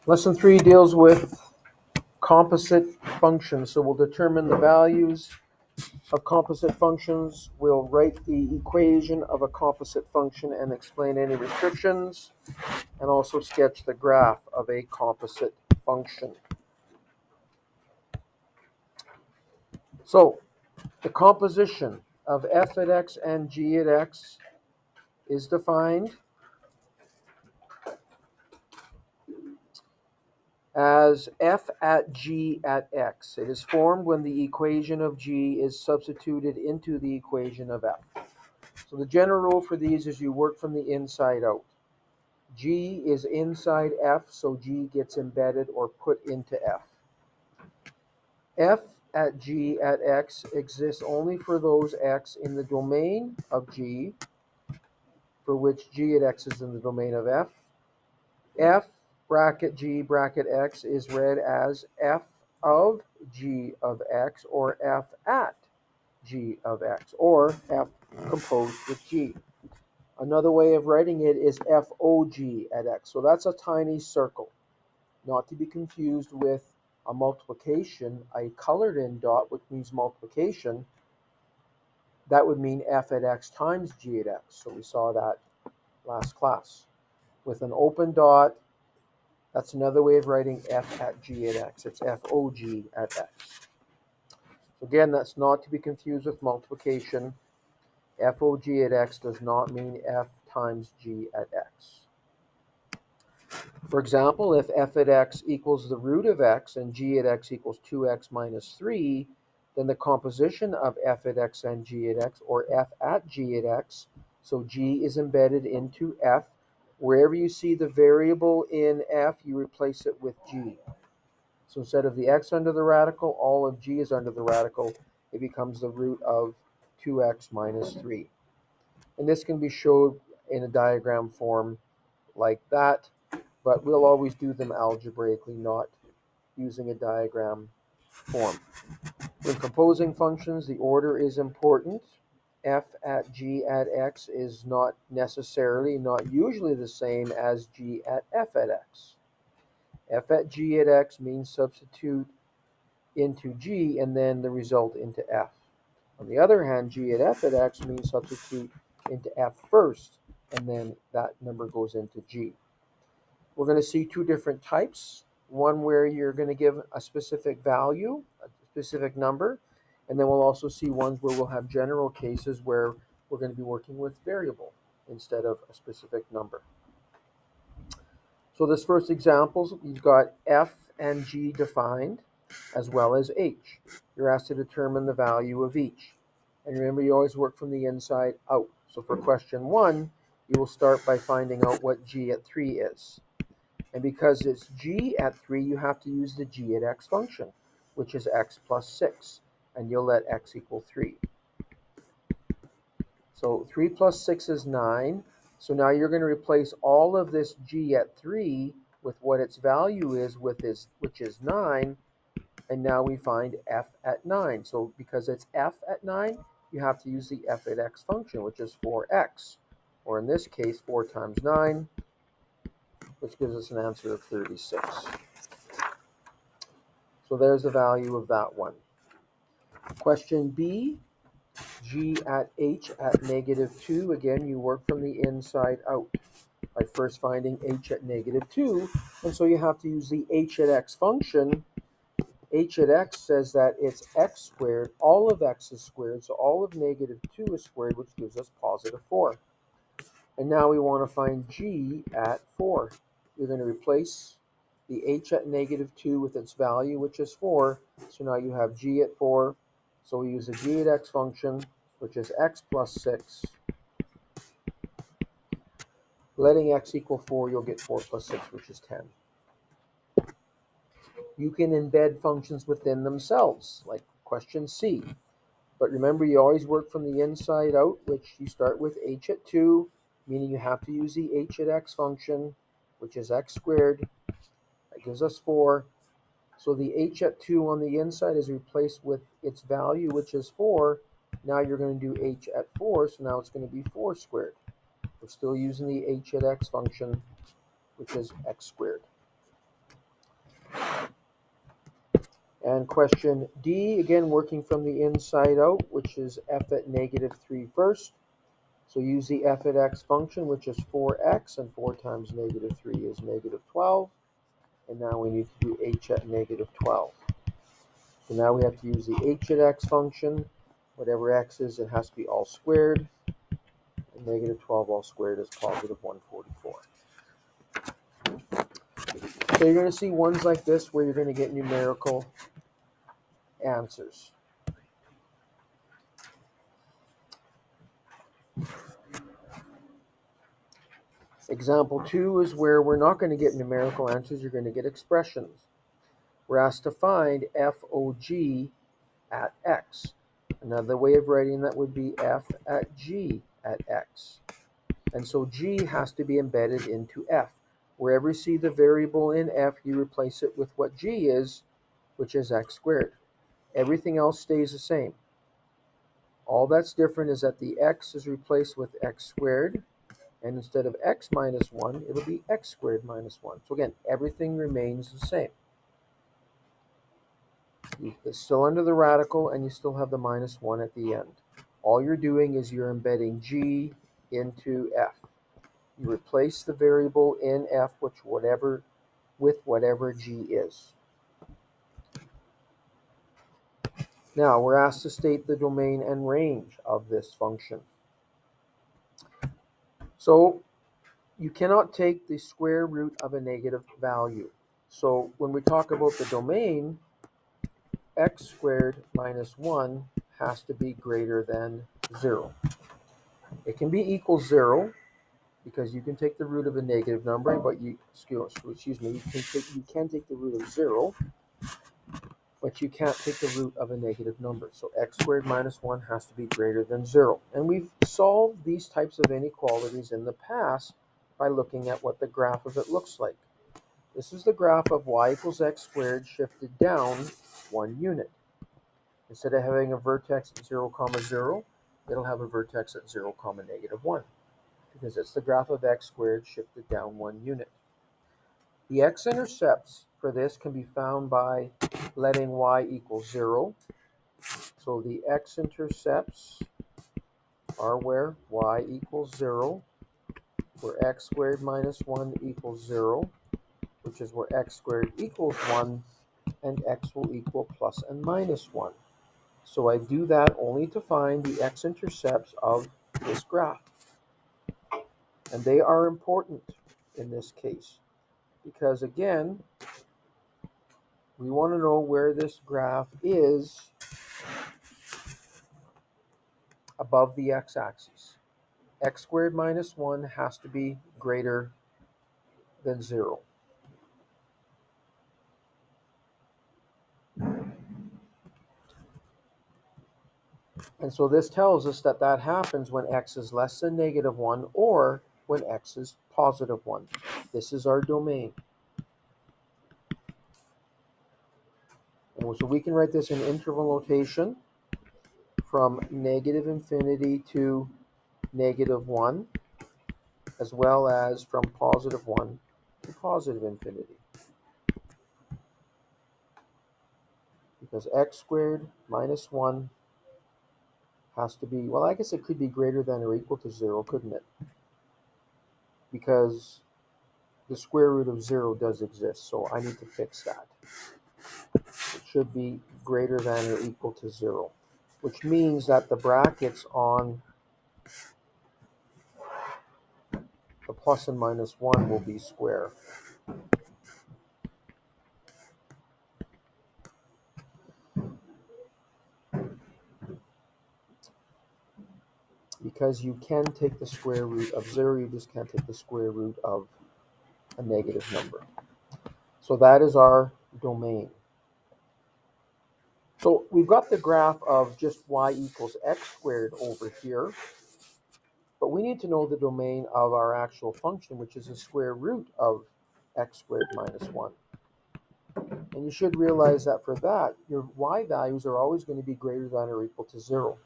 Lesson 3 deals with composite functions. So we'll determine the values of composite functions. We'll write the equation of a composite function and explain any restrictions, and also sketch the graph of a composite function. So the composition of f at x and g at x is defined as f at g at x. It is formed when the equation of g is substituted into the equation of f. So the general rule for these is you work from the inside out. G is inside f, so g gets embedded or put into f. F at g at x exists only for those x in the domain of g, for which g at x is in the domain of f. F bracket g bracket x is read as f of g of x, or f at g of x, or f composed with g. Another way of writing it is FOG at x. So that's a tiny circle, not to be confused with a multiplication, a colored in dot, which means multiplication. That would mean f at x times g at x. So we saw that last class. With an open dot, that's another way of writing f at g at x. It's FOG at x. So again, that's not to be confused with multiplication. FOG at x does not mean f times g at x. For example, if f at x equals the root of x and g at x equals 2x minus 3, then the composition of f at x and g at x, or f at g at x, so g is embedded into f. Wherever you see the variable in f, you replace it with g. So instead of the x under the radical, all of g is under the radical. It becomes the root of 2x minus 3. And this can be shown in a diagram form like that, but we'll always do them algebraically, not using a diagram form. When composing functions, the order is important. F at g at x is not necessarily, not usually the same as g at f at x. F at g at x means substitute into g and then the result into f. On the other hand, g at f at x means substitute into f first, and then that number goes into g. We're going to see two different types. One where you're going to give a specific value, a specific number, and then we'll also see ones where we'll have general cases where we're going to be working with variable instead of a specific number. So this first example, you've got f and g defined, as well as h. You're asked to determine the value of each. And remember, you always work from the inside out. So for question 1, you will start by finding out what g at 3 is. And because it's g at 3, you have to use the g at x function, which is x plus 6. And you'll let x equal 3. So 3 plus 6 is 9. So now you're going to replace all of this g at 3 with what its value is, which is 9. And now we find f at 9. So because it's f at 9, you have to use the f at x function, which is 4x. Or in this case, 4 times 9, which gives us an answer of 36. So there's the value of that one. Question B, g at h at negative 2. Again, you work from the inside out by first finding h at negative 2. And so you have to use the h at x function. H at x says that it's x squared. All of x is squared, so all of negative 2 is squared, which gives us positive 4. And now we want to find g at 4. You're going to replace the h at negative 2 with its value, which is 4. So now you have g at 4. So we use the g at x function, which is x plus 6. Letting x equal 4, you'll get 4 plus 6, which is 10. You can embed functions within themselves, like question C. But remember, you always work from the inside out, which you start with h at 2, meaning you have to use the h at x function, which is x squared. That gives us 4. So the h at 2 on the inside is replaced with its value, which is 4. Now you're going to do h at 4, so now it's going to be 4 squared. We're still using the h at x function, which is x squared. And question D, again working from the inside out, which is f at negative 3 first. So use the f at x function, which is 4x, and 4 times negative 3 is negative 12. And now we need to do h at negative 12. So now we have to use the h at x function. Whatever x is, it has to be all squared. And negative 12 all squared is positive 144. So you're going to see ones like this where you're going to get numerical answers. Example 2 is where we're not going to get numerical answers, you're going to get expressions. We're asked to find FOG at x. Another way of writing that would be f at g at x. And so g has to be embedded into f. Wherever you see the variable in f, you replace it with what g is, which is x squared. Everything else stays the same. All that's different is that the x is replaced with x squared, and instead of x minus 1, it'll be x squared minus 1. So again, everything remains the same. It's still under the radical, and you still have the minus 1 at the end. All you're doing is you're embedding g into f. You replace the variable in f with whatever g is. Now, we're asked to state the domain and range of this function. So, you cannot take the square root of a negative value. So, when we talk about the domain, x squared minus 1 has to be greater than 0. It can be equal 0 because you can take the root of a negative number, but you can take the root of 0, but you can't take the root of a negative number. So x squared minus 1 has to be greater than 0. And we've solved these types of inequalities in the past by looking at what the graph of it looks like. This is the graph of y equals x squared shifted down 1 unit. Instead of having a vertex at 0, 0, it'll have a vertex at 0, negative 1, because it's the graph of x squared shifted down 1 unit. The x-intercepts for this can be found by letting y equal 0. So the x-intercepts are where y equals 0, where x squared minus 1 equals 0, which is where x squared equals 1, and x will equal plus and minus 1. So I do that only to find the x-intercepts of this graph. And they are important in this case because, again, we want to know where this graph is above the x-axis. X squared minus 1 has to be greater than 0. And so this tells us that that happens when x is less than negative 1 or when x is positive 1. This is our domain. And so we can write this in interval notation from negative infinity to negative 1, as well as from positive 1 to positive infinity. Because x squared minus 1 has to be, well, I guess it could be greater than or equal to 0, couldn't it? Because the square root of 0 does exist, so I need to fix that. It should be greater than or equal to 0, which means that the brackets on the plus and minus 1 will be square. Because you can take the square root of 0, you just can't take the square root of a negative number. So that is our domain. So we've got the graph of just y equals x squared over here, but we need to know the domain of our actual function, which is the square root of x squared minus 1. And you should realize that for that, your y values are always going to be greater than or equal to 0.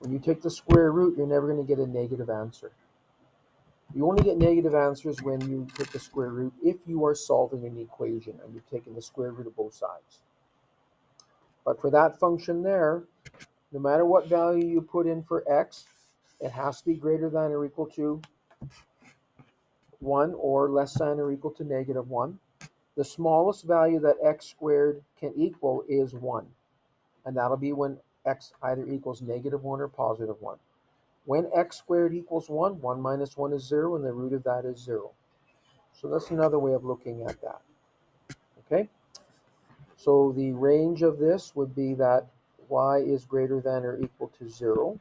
When you take the square root, you're never going to get a negative answer. You only get negative answers when you take the square root if you are solving an equation and you've taken the square root of both sides. But for that function there, no matter what value you put in for x, it has to be greater than or equal to 1 or less than or equal to negative 1. The smallest value that x squared can equal is 1. And that'll be when x either equals negative 1 or positive 1. When x squared equals 1, 1 minus 1 is 0, and the root of that is 0. So that's another way of looking at that. Okay? So the range of this would be that y is greater than or equal to 0.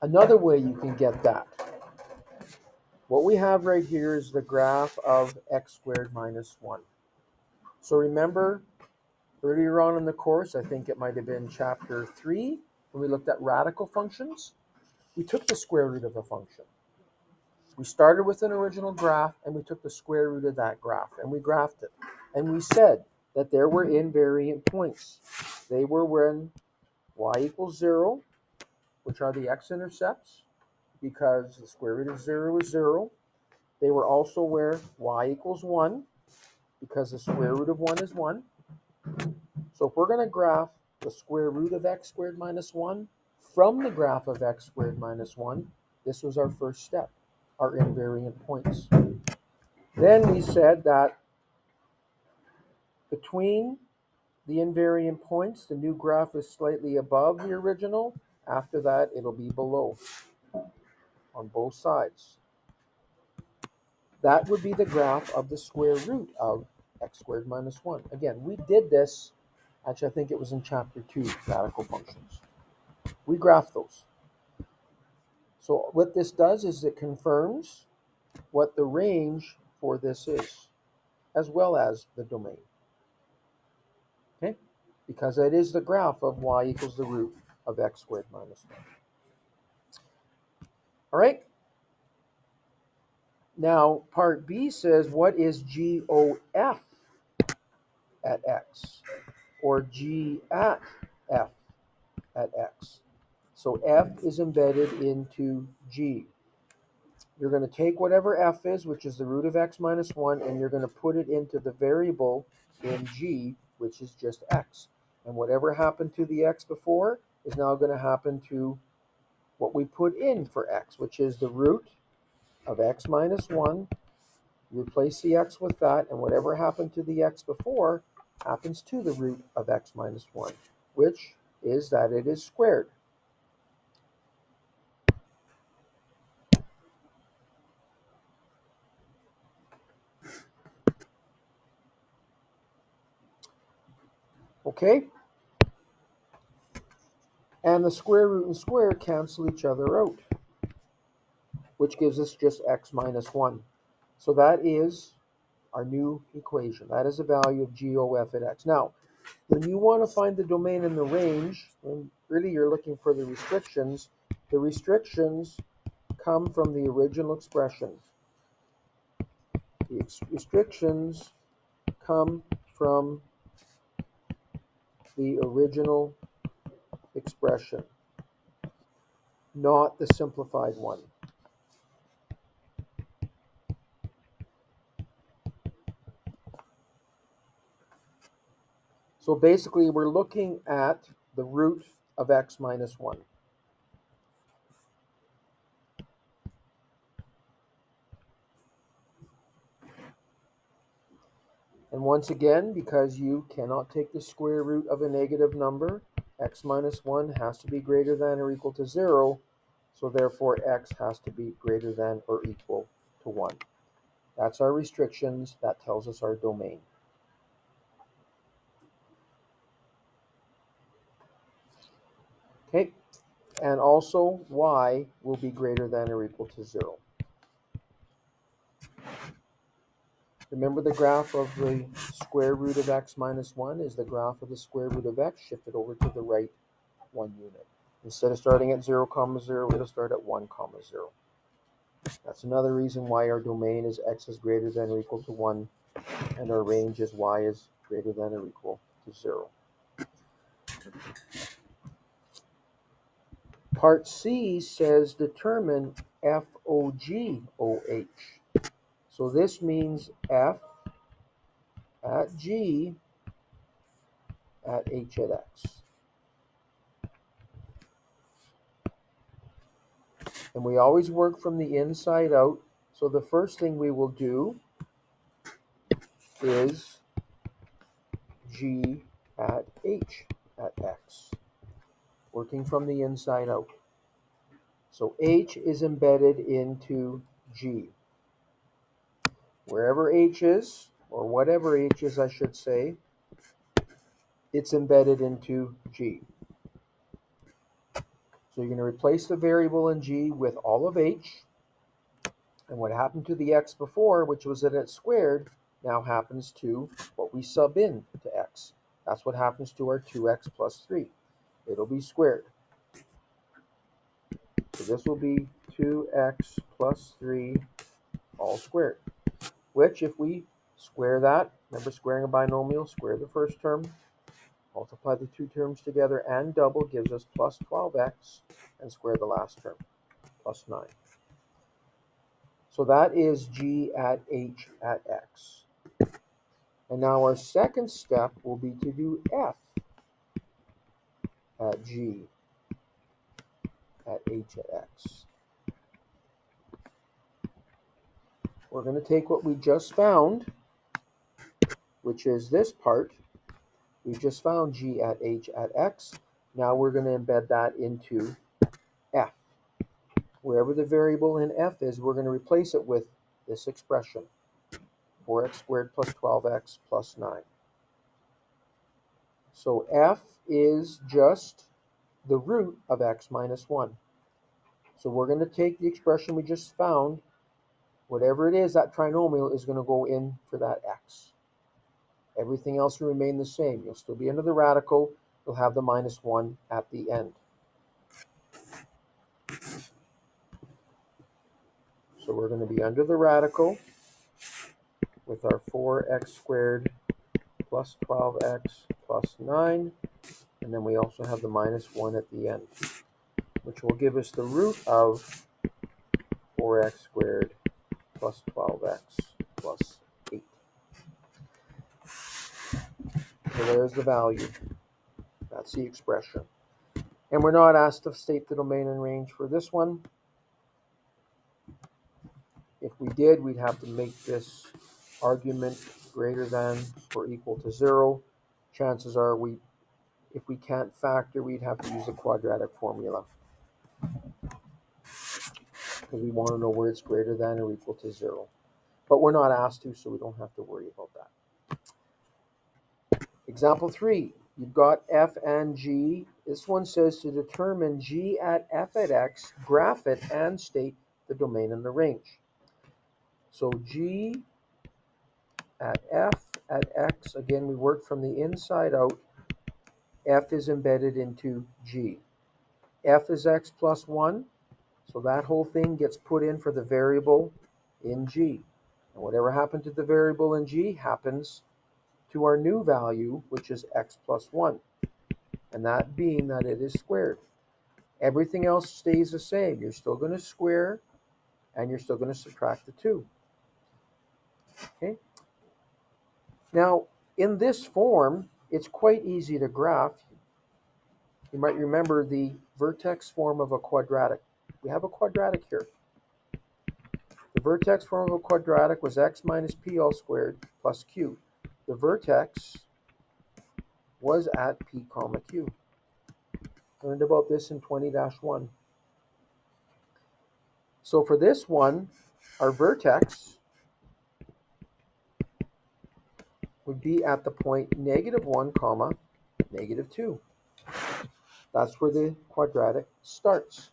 Another way you can get that, what we have right here is the graph of x squared minus 1. So remember, earlier on in the course, I think it might have been chapter 3, when we looked at radical functions, we took the square root of a function. We started with an original graph, and we took the square root of that graph, and we graphed it. And we said that there were invariant points. They were when y equals 0, which are the x-intercepts, because the square root of 0 is 0. They were also where y equals 1, because the square root of 1 is 1. So if we're going to graph the square root of x squared minus 1 from the graph of x squared minus 1, this was our first step, our invariant points. Then we said that between the invariant points, the new graph is slightly above the original. After that, it'll be below on both sides. That would be the graph of the square root of x squared minus 1. Again, we did this, actually I think it was in chapter 2, radical functions. We graphed those. So what this does is it confirms what the range for this is, as well as the domain. Okay? Because it is the graph of y equals the root of x squared minus 1. All right? Now, part B says, what is GOF at x? Or G at f at x? So f is embedded into g. You're going to take whatever f is, which is the root of x minus 1, and you're going to put it into the variable in g, which is just x. And whatever happened to the x before is now going to happen to what we put in for x, which is the root of x minus 1. You replace the x with that, and whatever happened to the x before happens to the root of x minus 1, which is that it is squared. Okay? And the square root and square cancel each other out, which gives us just x minus 1. So that is our new equation. That is the value of GOF at x. Now, when you want to find the domain and the range, and really you're looking for the restrictions come from the original expression. The restrictions come from the original expression, not the simplified one. So basically, we're looking at the root of x minus 1. And once again, because you cannot take the square root of a negative number, x minus 1 has to be greater than or equal to 0. So therefore, x has to be greater than or equal to 1. That's our restrictions. That tells us our domain. Okay, and also y will be greater than or equal to 0. Remember the graph of the square root of x minus 1 is the graph of the square root of x shifted over to the right 1 unit. Instead of starting at 0, 0, it'll start at 1, 0. That's another reason why our domain is x is greater than or equal to 1, and our range is y is greater than or equal to 0. Part C says determine FOGOH. So this means F at G at H at X. And we always work from the inside out. So the first thing we will do is G at H at X, working from the inside out. So H is embedded into G. Wherever H is, or whatever H is, I should say, it's embedded into G. So you're going to replace the variable in G with all of H. And what happened to the X before, which was that it's squared, now happens to what we sub in to X. That's what happens to our 2X plus 3. It'll be squared. So this will be 2X plus 3 all squared. Which, if we square that, remember squaring a binomial, square the first term, multiply the two terms together and double gives us plus 12x, and square the last term, plus 9. So that is G at H at X. And now our second step will be to do F at G at H at X. We're going to take what we just found, which is this part. We just found G at H at X. Now we're going to embed that into F. Wherever the variable in F is, we're going to replace it with this expression, 4x squared plus 12x plus 9. So F is just the root of x minus 1. So we're going to take the expression we just found, whatever it is, that trinomial is going to go in for that x. Everything else will remain the same. You'll still be under the radical. You'll have the minus 1 at the end. So we're going to be under the radical with our 4x squared plus 12x plus 9. And then we also have the minus 1 at the end, which will give us the root of 4x squared plus 12x plus 8. So there's the value. That's the expression. And we're not asked to state the domain and range for this one. If we did, we'd have to make this argument greater than or equal to 0. Chances are if we can't factor, we'd have to use a quadratic formula, because we want to know where it's greater than or equal to 0. But we're not asked to, so we don't have to worry about that. Example 3, you've got f and g. This one says to determine g at f at x, graph it, and state the domain and the range. So g at f at x, again, we work from the inside out. F is embedded into g. F is x plus 1, so that whole thing gets put in for the variable in g. And whatever happened to the variable in g happens to our new value, which is x plus 1. And that being that it is squared. Everything else stays the same. You're still going to square, and you're still going to subtract the 2. Okay? Now, in this form, it's quite easy to graph. You might remember the vertex form of a quadratic. We have a quadratic here. The vertex form of a quadratic was x minus p all squared plus q. The vertex was at p comma q. Learned about this in 20-1. So for this one, our vertex would be at the point -1 comma -2. That's where the quadratic starts.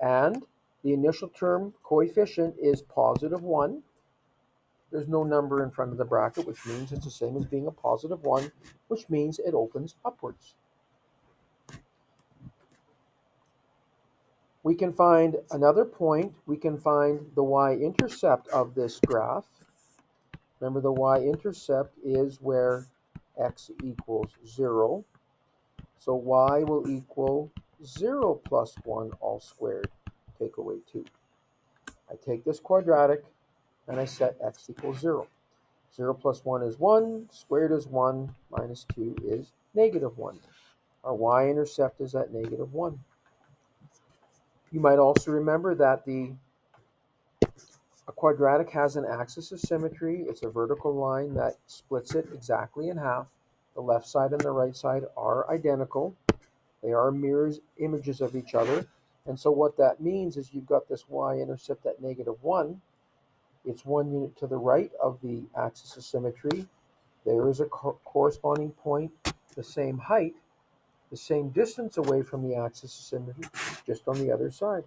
And the initial term coefficient is +1. There's no number in front of the bracket, which means it's the same as being a +1, which means it opens upwards. We can find another point. We can find the y-intercept of this graph. Remember, the y-intercept is where x equals 0. So y will equal 0 plus 1 all squared. Take away 2. I take this quadratic and I set x equals 0. 0 plus 1 is 1, squared is 1, minus 2 is negative 1. Our y-intercept is at negative 1. You might also remember that a quadratic has an axis of symmetry. It's a vertical line that splits it exactly in half. The left side and the right side are identical. They are mirrors, images of each other. And so what that means is you've got this y-intercept at negative 1. It's 1 unit to the right of the axis of symmetry. There is a corresponding point, the same height, the same distance away from the axis of symmetry, just on the other side.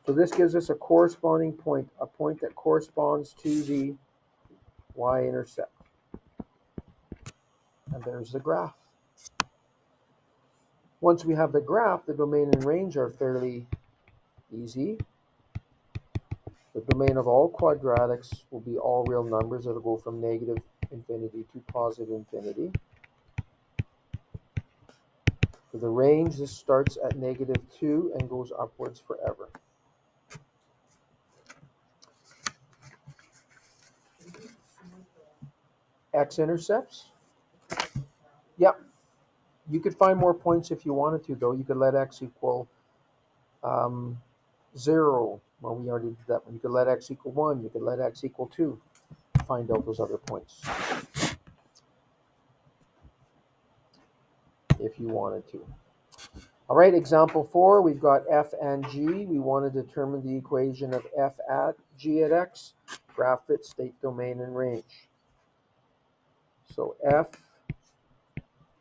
So this gives us a corresponding point, a point that corresponds to the y-intercept. And there's the graph. Once we have the graph, the domain and range are fairly easy. The domain of all quadratics will be all real numbers. It'll go from negative infinity to positive infinity. For the range, this starts at negative 2 and goes upwards forever. X-intercepts. Yep. You could find more points if you wanted to, though. You could let x equal 0. Well, we already did that one. You could let x equal 1. You could let x equal 2. Find out those other points if you wanted to. All right, example 4, we've got f and g. We want to determine the equation of f at g at x. Graph it, state domain and range. So f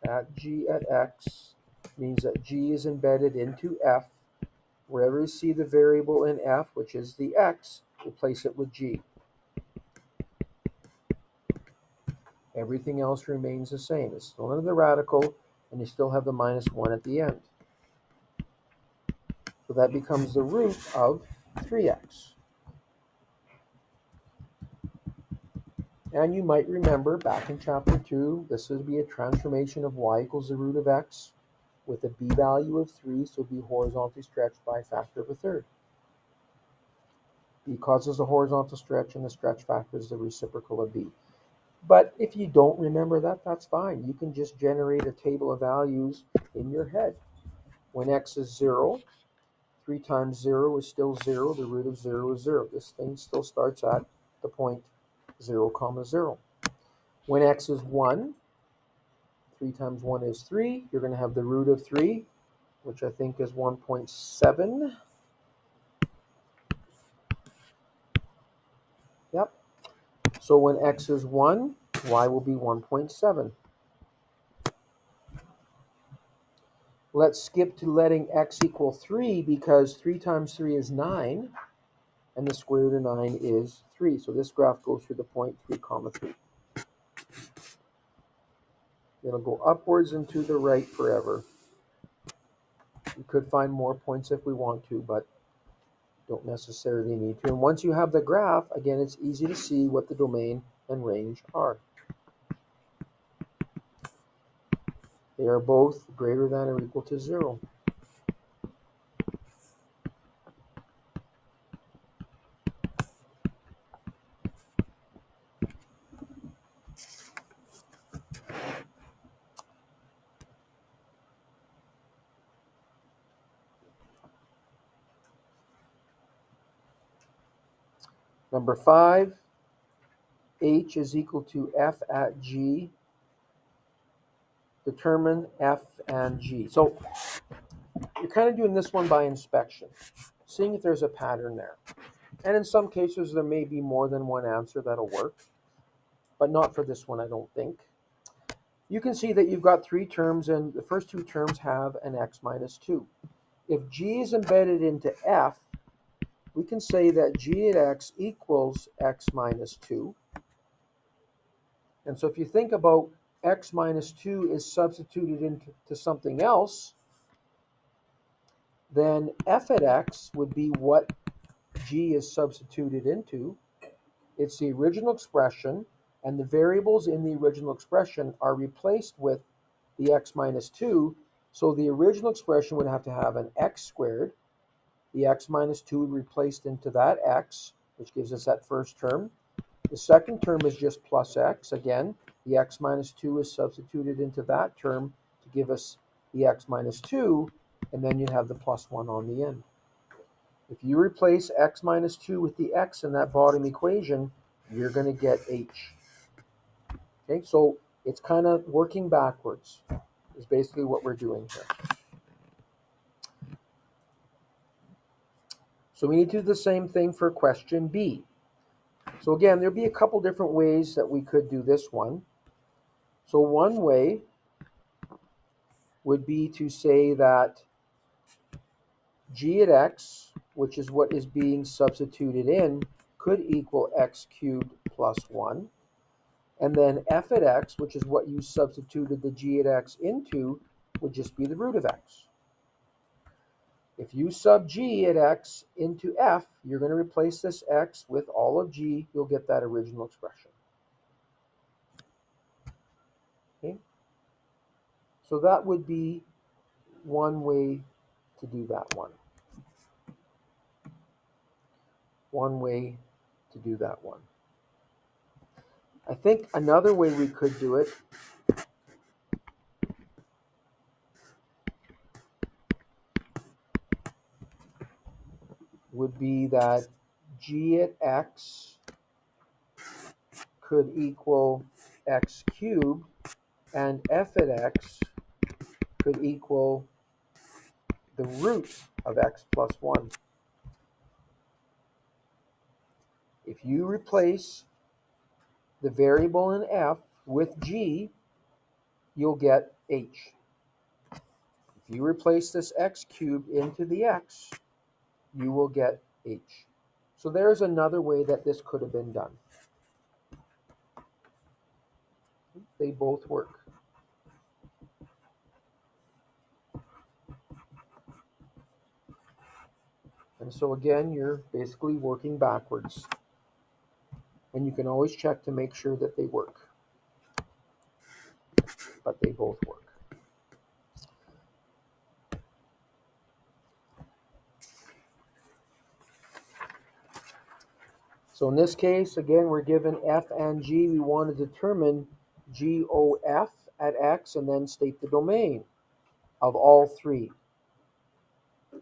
at g at x means that g is embedded into f. Wherever you see the variable in f, which is the x, replace it with g. Everything else remains the same. It's still under the radical, and you still have the minus 1 at the end. So that becomes the root of 3x. And you might remember back in chapter 2, this would be a transformation of y equals the root of x with a b value of 3, so be horizontally stretched by a factor of a third. B causes a horizontal stretch, and the stretch factor is the reciprocal of b. But if you don't remember that, that's fine. You can just generate a table of values in your head. When x is 0, 3 times 0 is still 0. The root of 0 is 0. This thing still starts at the point 0, 0. When x is 1, 3 times 1 is 3. You're going to have the root of 3, which I think is 1.7. Yep. So when x is 1, y will be 1.7. Let's skip to letting x equal 3 because 3 times 3 is 9, and the square root of 9 is 3. So this graph goes through the point 3, 3. It'll go upwards and to the right forever. We could find more points if we want to, but don't necessarily need to. And once you have the graph, again, it's easy to see what the domain and range are. They are both greater than or equal to 0. Number 5, h is equal to f at g. Determine f and g. So you're kind of doing this one by inspection, seeing if there's a pattern there. And in some cases, there may be more than one answer that'll work, but not for this one, I don't think. You can see that you've got 3 terms, and the first 2 terms have an x minus 2. If g is embedded into f, we can say that g at x equals x minus 2. And so if you think about x minus 2 is substituted into something else, then f at x would be what g is substituted into. It's the original expression, and the variables in the original expression are replaced with the x minus 2, So the original expression would have to have an x squared. The x minus 2 would be replaced into that x, which gives us that first term. The second term is just plus x. Again, the x minus 2 is substituted into that term to give us the x minus 2, and then you have the plus 1 on the end. If you replace x minus 2 with the x in that bottom equation, you're going to get h. Okay, so it's kind of working backwards is basically what we're doing here. So we need to do the same thing for question B. So again, there'll be a couple different ways that we could do this one. So one way would be to say that g at x, which is what is being substituted in, could equal x cubed plus 1. And then f at x, which is what you substituted the g at x into, would just be the root of x. If you sub g at x into f, you're going to replace this x with all of g. You'll get that original expression. Okay? So that would be one way to do that one. One way to do that one. I think another way we could do it would be that g at x could equal x cubed, and f at x could equal the root of x plus 1. If you replace the variable in f with g, you'll get h. If you replace this x cubed into the x, you will get h. So there's another way that this could have been done. They both work. And so again, you're basically working backwards. And you can always check to make sure that they work. But they both work. So in this case, again, we're given f and g. We want to determine GOF at x and then state the domain of all three.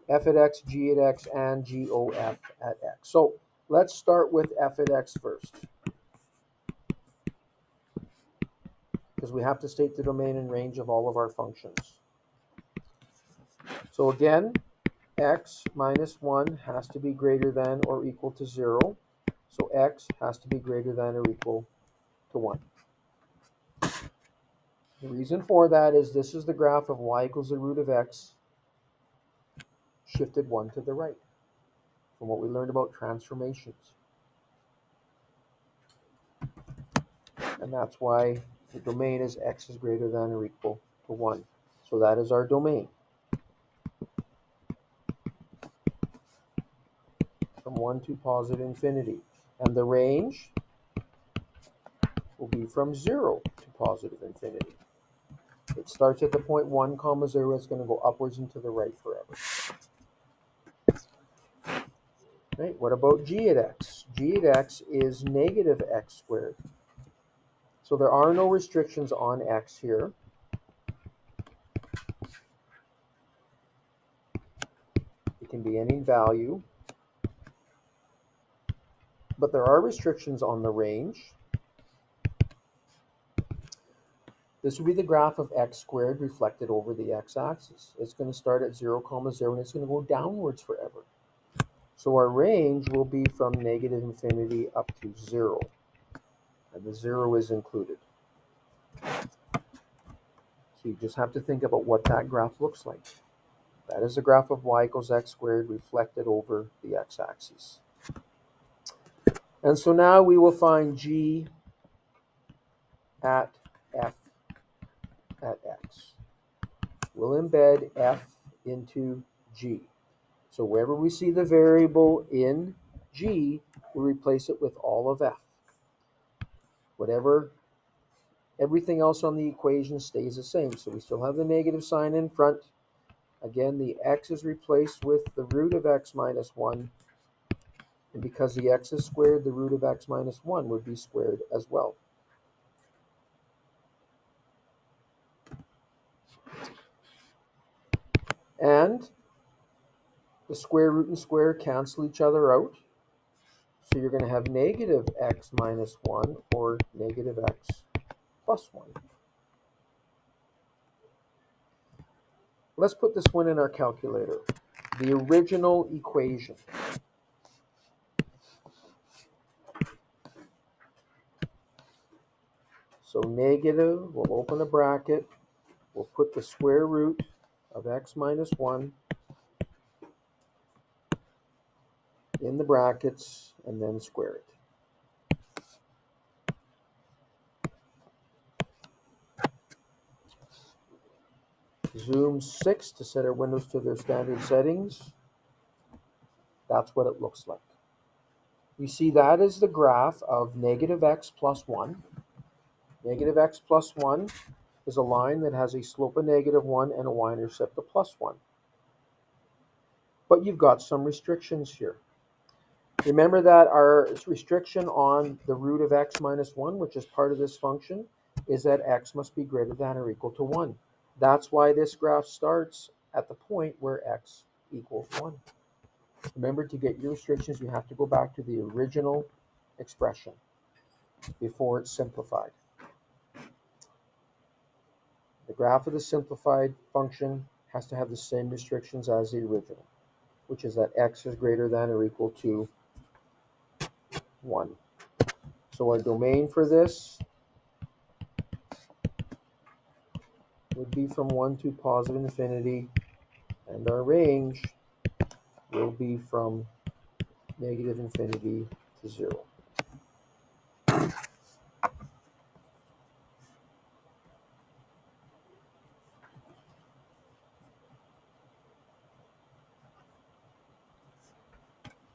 F at x, g at x, and GOF at x. So let's start with f at x first, because we have to state the domain and range of all of our functions. So again, x minus 1 has to be greater than or equal to 0. So x has to be greater than or equal to 1. The reason for that is this is the graph of y equals the root of x shifted 1 to the right from what we learned about transformations. And that's why the domain is x is greater than or equal to 1. So that is our domain. From 1 to positive infinity. And the range will be from 0 to positive infinity. It starts at the point 1 comma 0. It's going to go upwards and to the right forever. Right, what about g at x? G at x is negative x squared. So there are no restrictions on x here. It can be any value. But there are restrictions on the range. This would be the graph of x squared reflected over the x-axis. It's going to start at 0 comma 0 and it's going to go downwards forever. So our range will be from negative infinity up to 0. And the 0 is included. So you just have to think about what that graph looks like. That is the graph of y equals x squared reflected over the x-axis. And so now we will find g at f at x. We'll embed f into g. So wherever we see the variable in g, we replace it with all of f. Whatever Everything else on the equation stays the same. So we still have the negative sign in front. Again, the x is replaced with the root of x minus 1. And because the x is squared, the root of x minus 1 would be squared as well. And the square root and square cancel each other out. So you're going to have negative x minus 1 or negative x plus 1. Let's put this one in our calculator. The original equation. So negative, we'll open a bracket. We'll put the square root of x minus 1 in the brackets and then square it. Zoom 6 to set our windows to their standard settings. That's what it looks like. You see that is the graph of negative x plus 1. Negative x plus 1 is a line that has a slope of negative 1 and a y-intercept of plus 1. But you've got some restrictions here. Remember that our restriction on the root of x minus 1, which is part of this function, is that x must be greater than or equal to 1. That's why this graph starts at the point where x equals 1. Remember, to get your restrictions, you have to go back to the original expression before it's simplified. The graph of the simplified function has to have the same restrictions as the original, which is that x is greater than or equal to 1. So our domain for this would be from 1 to positive infinity, and our range will be from negative infinity to 0.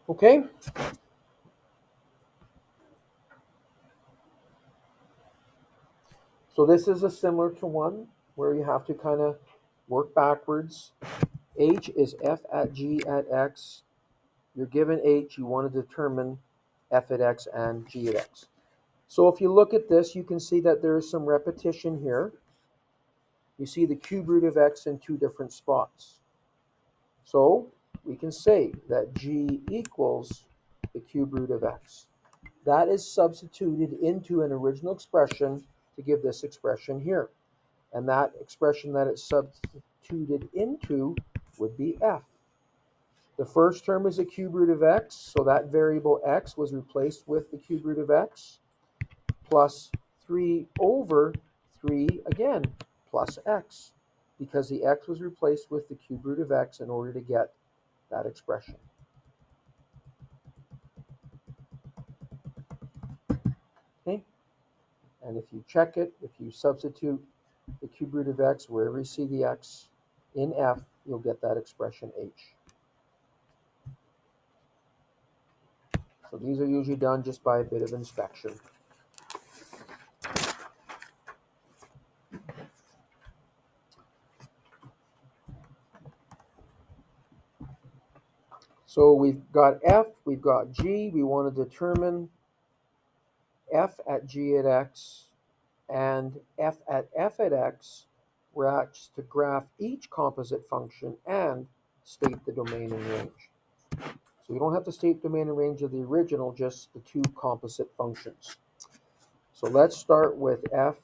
Okay? So this is a similar to one where you have to kind of work backwards. H is f at g at x. You're given h, you want to determine f at x and g at x. So if you look at this, you can see that there is some repetition here. You see the cube root of x in two different spots. So we can say that g equals the cube root of x. That is substituted into an original expression to give this expression here. And that expression that it's substituted into would be f. The first term is the cube root of x, so that variable x was replaced with the cube root of x, plus 3 over 3 again, plus x, because the x was replaced with the cube root of x in order to get that expression. Okay? And if you check it, if you substitute the cube root of x wherever you see the x in f, you'll get that expression h. So these are usually done just by a bit of inspection. So we've got f, we've got g. We want to determine f at g at x and f at x. We're asked to graph each composite function and state the domain and range. So we don't have to state domain and range of the original, just the two composite functions. So let's start with f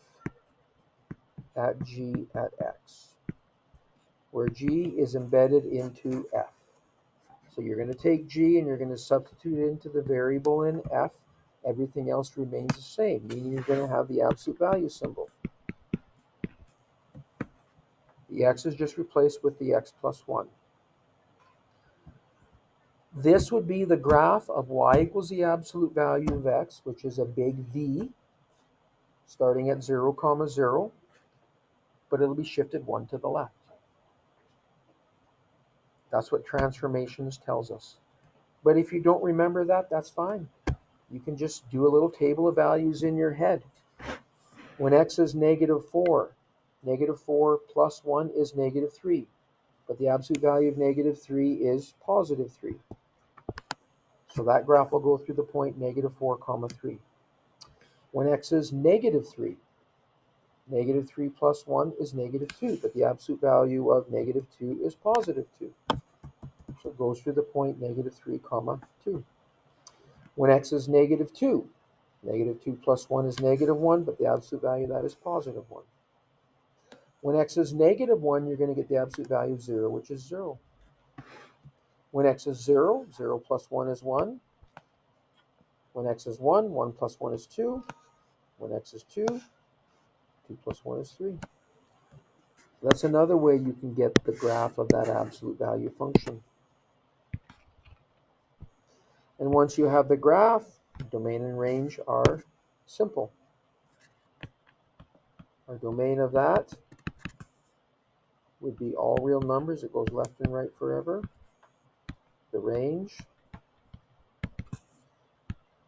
at g at x, where g is embedded into f. So you're going to take g and you're going to substitute it into the variable in f. Everything else remains the same, meaning you're going to have the absolute value symbol. The x is just replaced with the x plus 1. This would be the graph of y equals the absolute value of x, which is a big V, starting at 0, 0, but it'll be shifted 1 to the left. That's what transformations tells us. But if you don't remember that, that's fine. You can just do a little table of values in your head. When x is -4, -4 plus 1 is -3. But the absolute value of -3 is +3. So that graph will go through the point -4, 3. When x is -3, -3 plus 1 is -2, but the absolute value of -2 is +2. So it goes through the point -3, 2. When x is -2, -2 plus 1 is -1, but the absolute value of that is +1. When x is -1, you're going to get the absolute value of 0, which is 0. When x is 0, 0 plus 1 is 1. When x is 1, 1 plus 1 is 2. When x is 2, 2 plus 1 is 3. That's another way you can get the graph of that absolute value function. And once you have the graph, domain and range are simple. Our domain of that would be all real numbers. It goes left and right forever. The range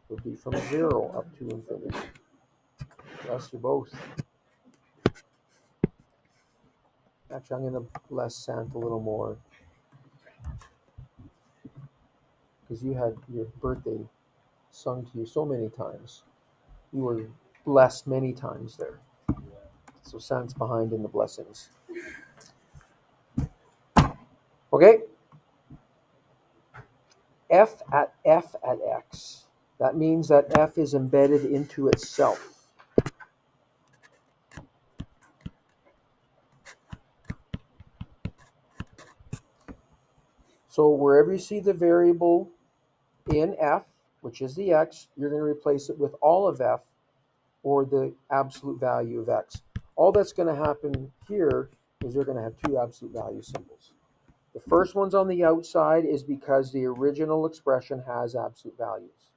would be from 0 up to infinity. Bless you both. Actually, I'm going to bless Santa a little more because you had your birthday sung to you so many times. You were blessed many times there. So Santa's behind in the blessings. Okay. F at x. That means that f is embedded into itself. So wherever you see the variable in f, which is the x, you're going to replace it with all of f, or the absolute value of x. All that's going to happen here is you're going to have two absolute value symbols. The first one's on the outside is because the original expression has absolute values.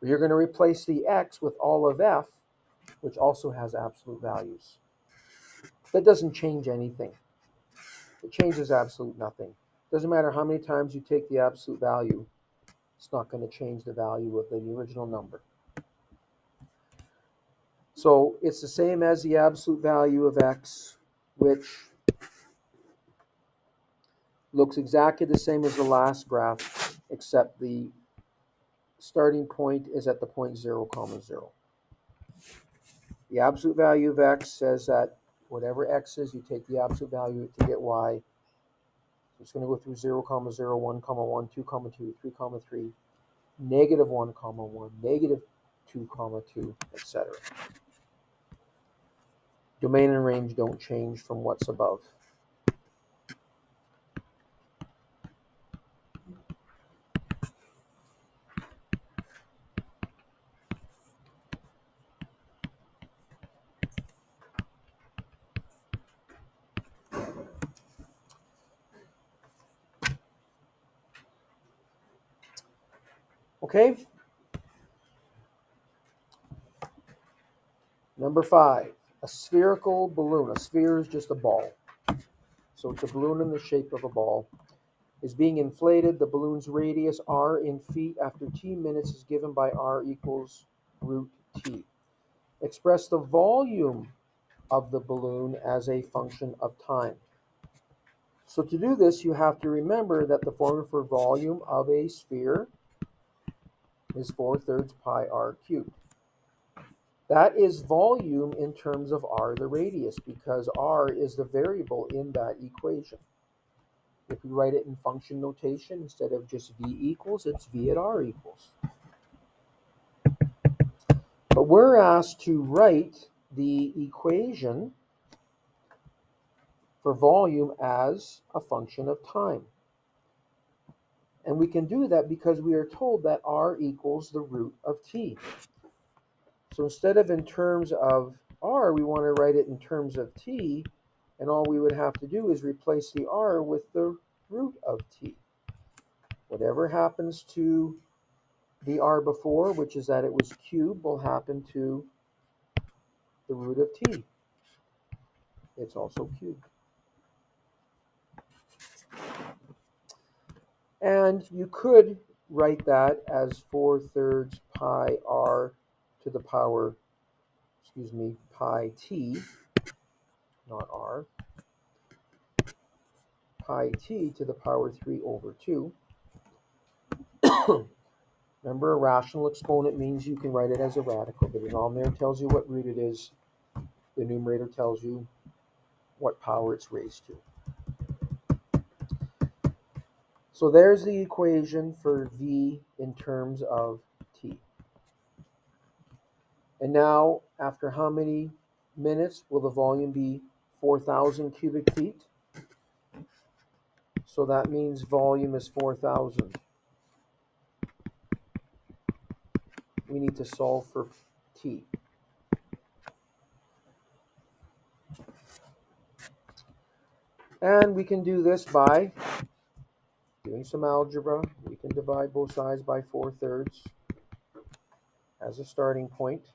You're going to replace the x with all of f, which also has absolute values. That doesn't change anything. It changes absolute nothing. Doesn't matter how many times you take the absolute value, it's not going to change the value of the original number. So it's the same as the absolute value of x, which looks exactly the same as the last graph, except the starting point is at the point 0, 0. The absolute value of x says that whatever x is, you take the absolute value to get y. It's going to go through 0, 0, 1, 1, 2, 2, 3, 3, -1, 1, -2, 2, etc. Domain and range don't change from what's above. Okay? Number 5, a spherical balloon. A sphere is just a ball. So it's a balloon in the shape of a ball. Is being inflated. The balloon's radius r in feet after t minutes is given by r equals root t. Express the volume of the balloon as a function of time. So to do this, you have to remember that the formula for volume of a sphere is 4/3 pi r cubed. That is volume in terms of r, the radius, because r is the variable in that equation. If we write it in function notation, instead of just v equals, it's v at r equals. But we're asked to write the equation for volume as a function of time. And we can do that because we are told that r equals the root of t. So instead of in terms of r, we want to write it in terms of t, and all we would have to do is replace the r with the root of t. Whatever happens to the r before, which is that it was cubed, will happen to the root of t. It's also cubed. And you could write that as 4/3 pi r to the power pi t, not r, pi t to the power 3 over 2. Remember, a rational exponent means you can write it as a radical. The denominator tells you what root it is. The numerator tells you what power it's raised to. So there's the equation for v in terms of t. And now, after how many minutes will the volume be 4,000 cubic feet? So that means volume is 4,000. We need to solve for t. And we can do this by doing some algebra. We can divide both sides by 4/3 as a starting point.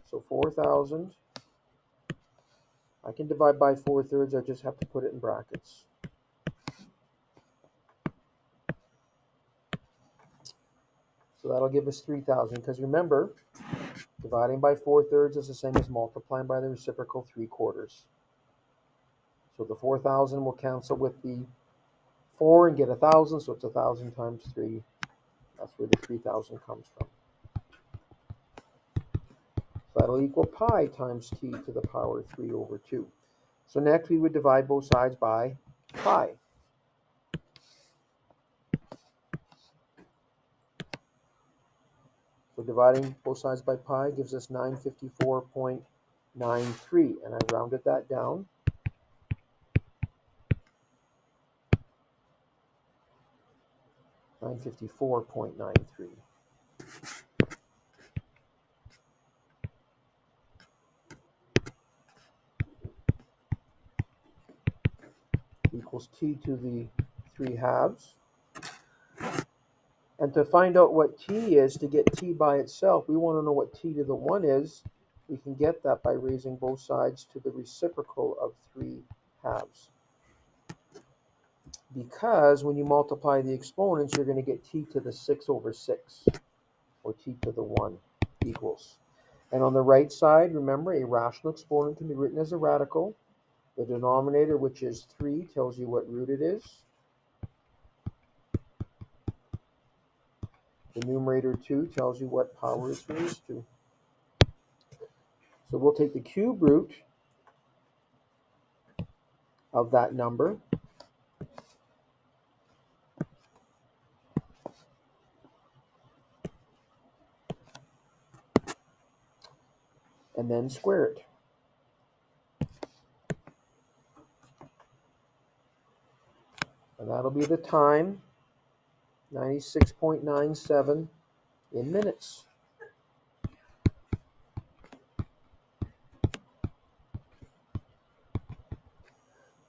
So 4,000. I can divide by 4/3. I just have to put it in brackets. So that'll give us 3,000. Because remember, dividing by 4/3 is the same as multiplying by the reciprocal 3/4. So the 4,000 will cancel with the 4 and get 1,000. So it's 1,000 times 3. That's where the 3,000 comes from. So that'll equal pi times t to the power 3 over 2. So next we would divide both sides by pi. So dividing both sides by pi gives us 954.93, and I rounded that down. $954.93. Equals t to the 3/2. And to find out what t is, to get t by itself, we want to know what t to the 1 is. We can get that by raising both sides to the reciprocal of 3/2. Because when you multiply the exponents, you're going to get t to the 6 over 6, or t to the 1 equals. And on the right side, remember, a rational exponent can be written as a radical. The denominator, which is 3, tells you what root it is. The numerator 2 tells you what power it's raised to. So we'll take the cube root of that number, and then square it. And that'll be the time, 96.97 in minutes.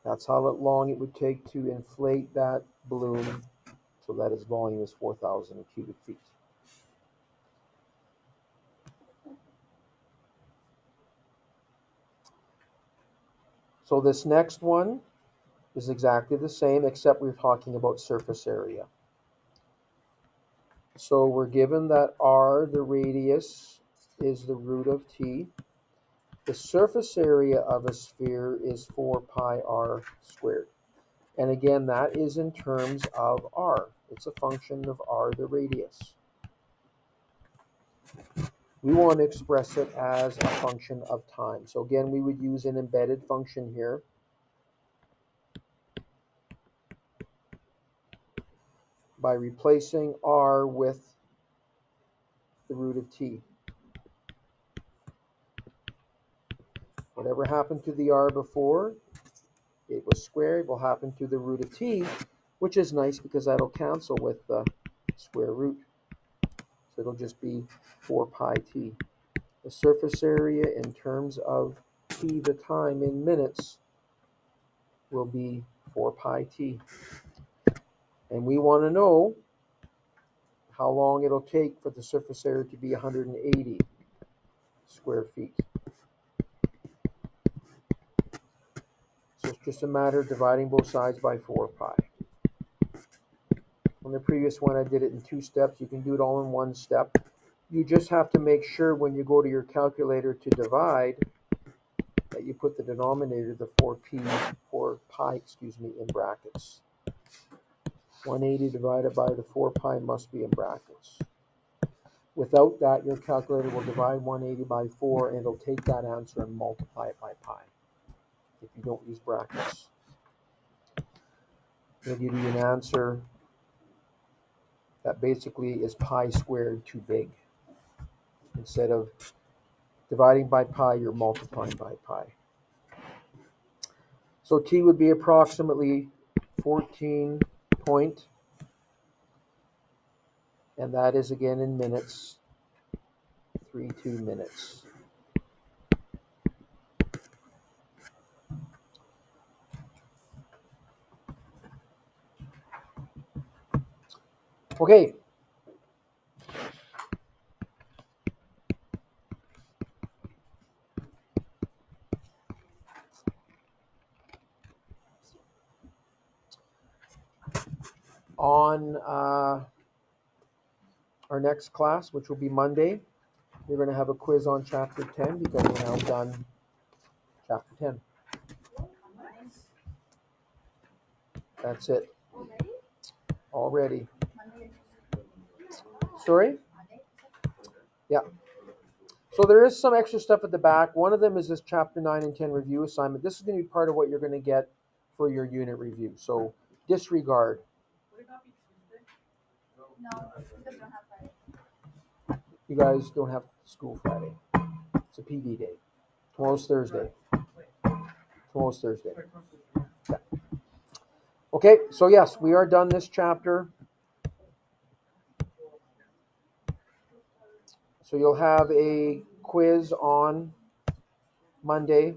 That's how long it would take to inflate that balloon so that its volume is 4,000 cubic feet. So this next one is exactly the same, except we're talking about surface area. So we're given that r, the radius, is the root of t. The surface area of a sphere is 4 pi r squared. And again, that is in terms of r. It's a function of r, the radius. We want to express it as a function of time. So again, we would use an embedded function here. By replacing r with the root of t. Whatever happened to the r before, it was squared, will happen to the root of t, which is nice because that'll cancel with the square root. So it'll just be 4 pi t. The surface area in terms of t, the time in minutes, will be 4 pi t. And we want to know how long it'll take for the surface area to be 180 square feet. So it's just a matter of dividing both sides by 4 pi. On the previous one, I did it in 2 steps. You can do it all in 1 step. You just have to make sure when you go to your calculator to divide that you put the denominator, the 4 pi, in brackets. 180 divided by the 4 pi must be in brackets. Without that, your calculator will divide 180 by 4 and it'll take that answer and multiply it by pi if you don't use brackets. It'll give you an answer that basically is pi squared too big. Instead of dividing by pi, you're multiplying by pi. So t would be approximately 14 point, and that is again in minutes, 32 minutes. Okay. On our next class, which will be Monday, we're going to have a quiz on chapter 10 because we're now done chapter 10. That's it. Already. Sorry? Yeah. So there is some extra stuff at the back. One of them is this chapter 9 and 10 review assignment. This is going to be part of what you're going to get for your unit review. So disregard. No, because we don't have Friday. You guys don't have school Friday. It's a PD day. Tomorrow's Thursday. Yeah. Okay, so yes, we are done this chapter. So you'll have a quiz on Monday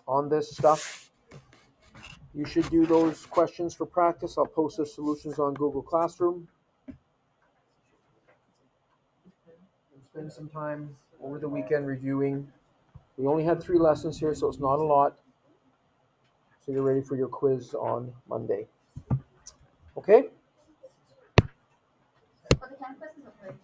on this stuff. You should do those questions for practice. I'll post the solutions on Google Classroom. And spend some time over the weekend reviewing. We only had 3 lessons here, so it's not a lot. So you're ready for your quiz on Monday. Okay? But the campus is okay.